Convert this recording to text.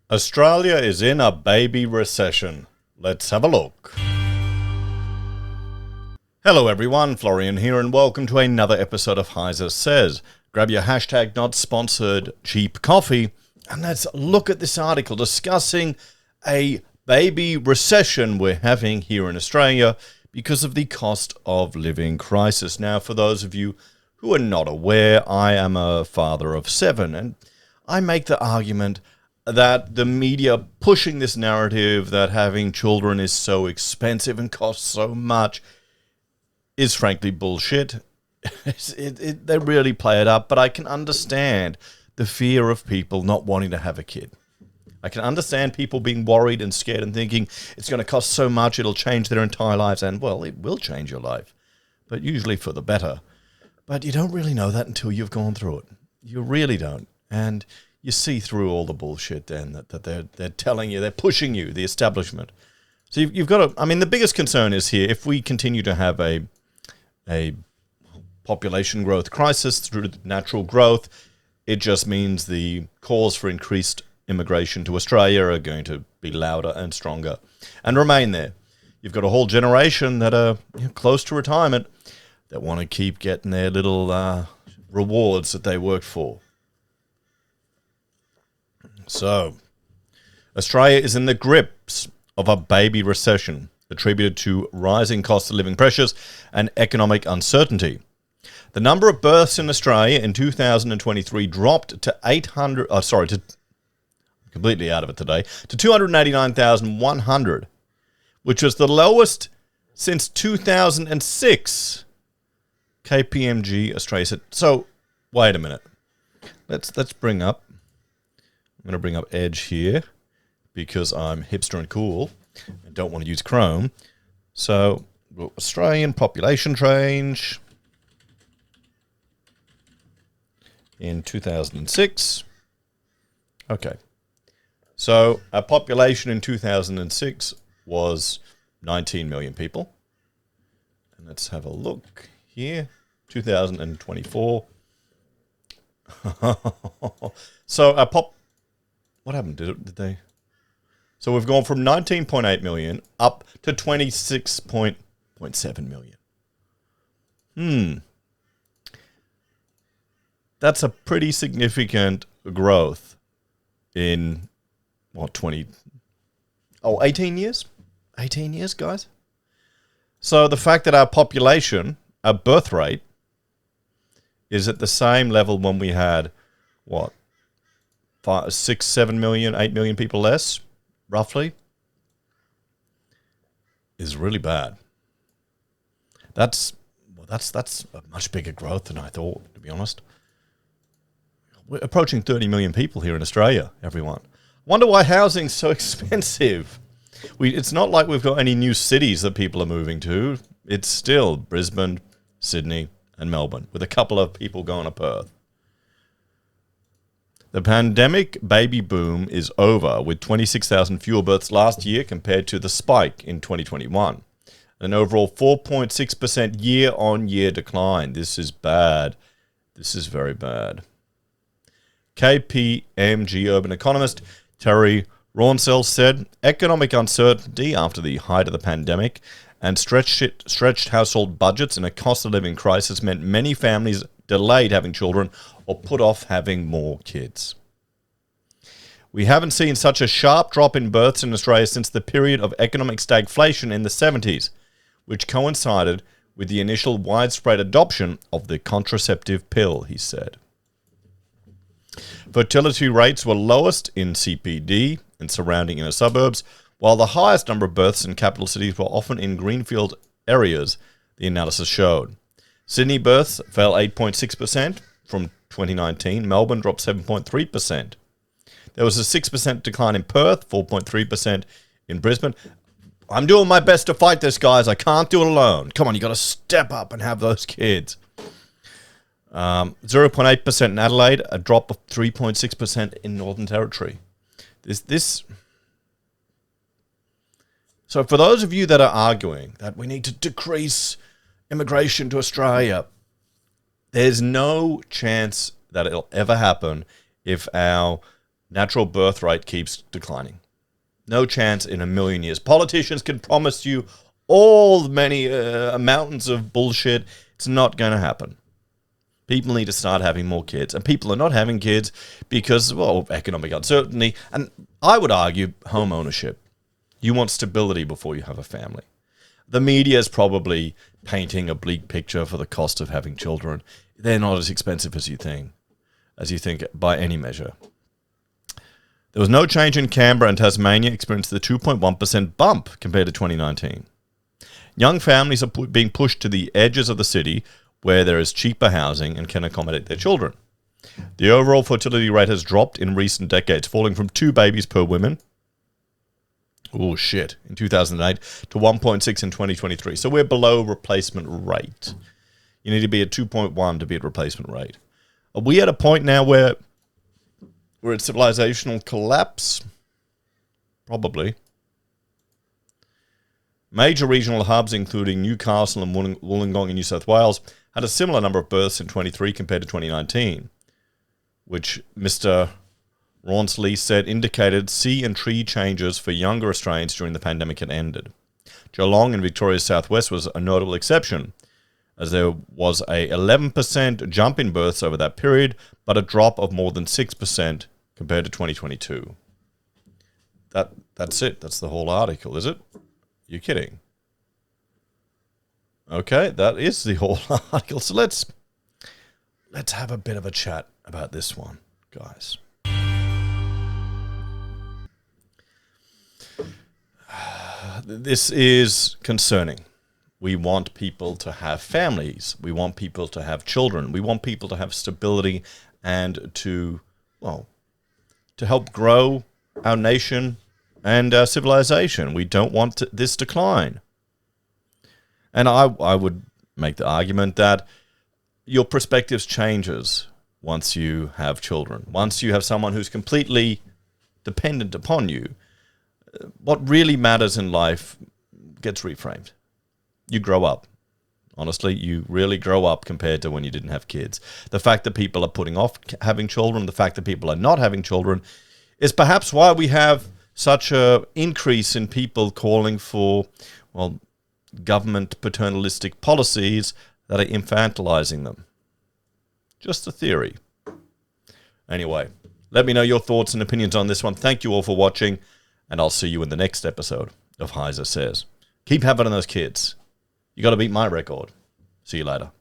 Australia is in a baby recession. Let's have a look. Hello everyone, Florian here and welcome to another episode of HeiseSays. Grab your hashtag not sponsored cheap coffee and let's look at this article discussing a baby recession we're having here in Australia because of the cost of living crisis. Now, for those of you who are not aware, I am a father of 7 and I make the argument that the media pushing this narrative that having children is so expensive and costs so much is frankly bullshit. They really play it up, but I can understand the fear of people not wanting to have a kid. I can understand people being worried and scared and thinking it's going to cost so much it'll change their entire lives, and well, it will change your life, but usually for the better. But you don't really know that until you've gone through it. You really don't. And you see through all the bullshit then that they're telling you, they're pushing you, the establishment. So you've got to, I mean, the biggest concern is here, if we continue to have a population growth crisis through natural growth, it just means the calls for increased immigration to Australia are going to be louder and stronger and remain there. You've got a whole generation that are close to retirement that want to keep getting their little rewards that they worked for. So, Australia is in the grips of a baby recession attributed to rising cost of living pressures and economic uncertainty. The number of births in Australia in 2023 dropped to completely out of it today, to 289,100, which was the lowest since 2006. KPMG Australia said. So, wait a minute. Let's bring up. I'm going to bring up Edge here because I'm hipster and cool and don't want to use Chrome. So, Australian population change in 2006. Okay. So, our population in 2006 was 19 million people. And let's have a look here. 2024. So, our what happened? Did they? So we've gone from 19.8 million up to 26.7 million. That's a pretty significant growth in, 18 years? 18 years, guys? So the fact that our population, our birth rate, is at the same level when we had, 6, 7 million, 8 million people less, roughly, is really bad. That's a much bigger growth than I thought, to be honest. We're approaching 30 million people here in Australia, everyone. Wonder why housing's so expensive. It's not like we've got any new cities that people are moving to. It's still Brisbane, Sydney, and Melbourne, with a couple of people going to Perth. The pandemic baby boom is over, with 26,000 fewer births last year compared to the spike in 2021. An overall 4.6% year-on-year decline. This is bad. This is very bad. KPMG urban economist Terry Raunsell said, economic uncertainty after the height of the pandemic and stretched household budgets and a cost of living crisis meant many families delayed having children or put off having more kids. We haven't seen such a sharp drop in births in Australia since the period of economic stagflation in the 70s, which coincided with the initial widespread adoption of the contraceptive pill, he said. Fertility rates were lowest in CBD and surrounding inner suburbs, while the highest number of births in capital cities were often in greenfield areas, the analysis showed. Sydney births fell 8.6% from 2019. Melbourne dropped 7.3%. There was a 6% decline in Perth, 4.3% in Brisbane. I'm doing my best to fight this, guys. I can't do it alone. Come on, you got to step up and have those kids. 0.8% in Adelaide, a drop of 3.6% in Northern Territory. So for those of you that are arguing that we need to decrease immigration to Australia, there's no chance that it'll ever happen if our natural birth rate keeps declining. No chance in a million years. Politicians can promise you all many mountains of bullshit. It's not going to happen. People need to start having more kids. And people are not having kids because, well, of economic uncertainty. And I would argue home ownership. You want stability before you have a family. The media is probably painting a bleak picture for the cost of having children. They're not as expensive as you think by any measure. There was no change in Canberra, and Tasmania experienced the 2.1% bump compared to 2019. Young families are being pushed to the edges of the city where there is cheaper housing and can accommodate their children. The overall fertility rate has dropped in recent decades, falling from 2 babies per woman in 2008 to 1.6 in 2023. So we're below replacement rate. You need to be at 2.1 to be at replacement rate. Are we at a point now where we're at civilizational collapse? Probably. Major regional hubs, including Newcastle and Wollongong in New South Wales, had a similar number of births in 23 compared to 2019, which Mr. Rawnsley said indicated sea and tree changes for younger Australians during the pandemic had ended. Geelong in Victoria's southwest was a notable exception, as there was a 11% jump in births over that period, but a drop of more than 6% compared to 2022. That's it. That's the whole article, is it? You're kidding. Okay, that is the whole article. So let's have a bit of a chat about this one, guys. This is concerning. We want people to have families. We want people to have children. We want people to have stability and to help grow our nation and our civilization. We don't want this decline. And I would make the argument that your perspectives changes once you have children. Once you have someone who's completely dependent upon you, what really matters in life gets reframed. You grow up. Honestly, you really grow up compared to when you didn't have kids. The fact that people are putting off having children, the fact that people are not having children, is perhaps why we have such an increase in people calling for, government paternalistic policies that are infantilizing them. Just a theory. Anyway, let me know your thoughts and opinions on this one. Thank you all for watching, and I'll see you in the next episode of HeiseSays. Keep having those kids. You got to beat my record. See you later.